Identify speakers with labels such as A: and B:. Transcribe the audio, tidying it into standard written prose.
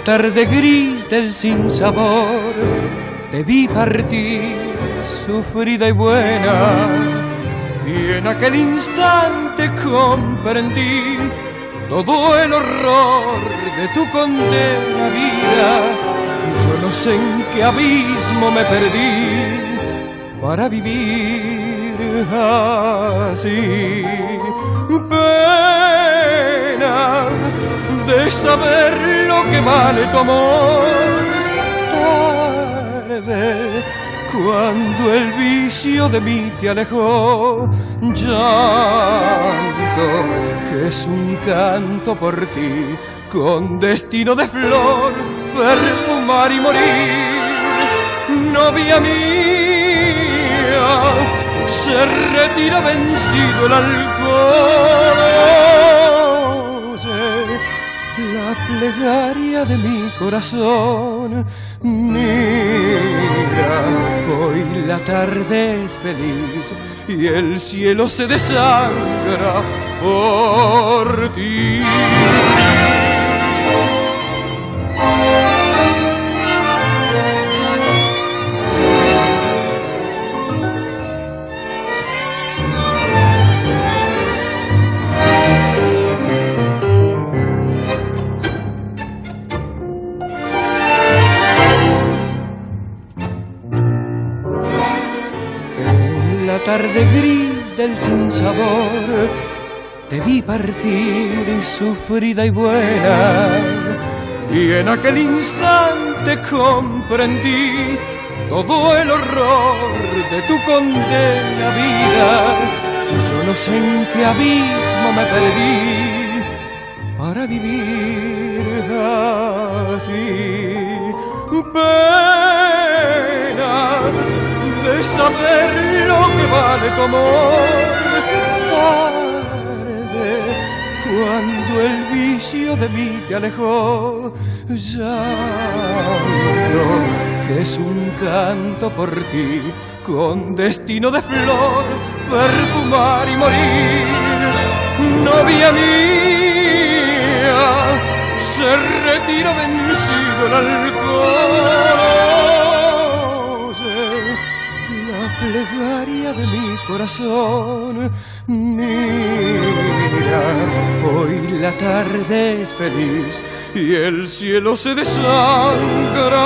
A: tarde gris del sinsabor te vi partir, sufrida y buena, y en aquel instante comprendí todo el horror de tu condena vida. Yo no sé en qué abismo me perdí para vivir así. Pena de saber lo que vale tu amor. Tarde, cuando el vicio de mí te alejó. Llanto, que es un canto por ti, con destino de flor, perfumar y morir. Novia mía, se retira vencido el alcohol. Oye la plegaria de mi corazón. Mira, hoy la tarde es feliz y el cielo se desangra por ti. La tarde gris del sinsabor te vi partir, sufrida y buena, y en aquel instante comprendí todo el horror de tu condena vida. Yo no sé en qué abismo me perdí para vivir así. Pena de saber lo que vale tu amor. Tarde, cuando el vicio de mí te alejó. Llanto, que es un canto por ti, con destino de flor, perfumar y morir. Novia mía, se retira vencido el alcohol. La plegaria de mi corazón. Mira, hoy la tarde es feliz y el cielo se desangra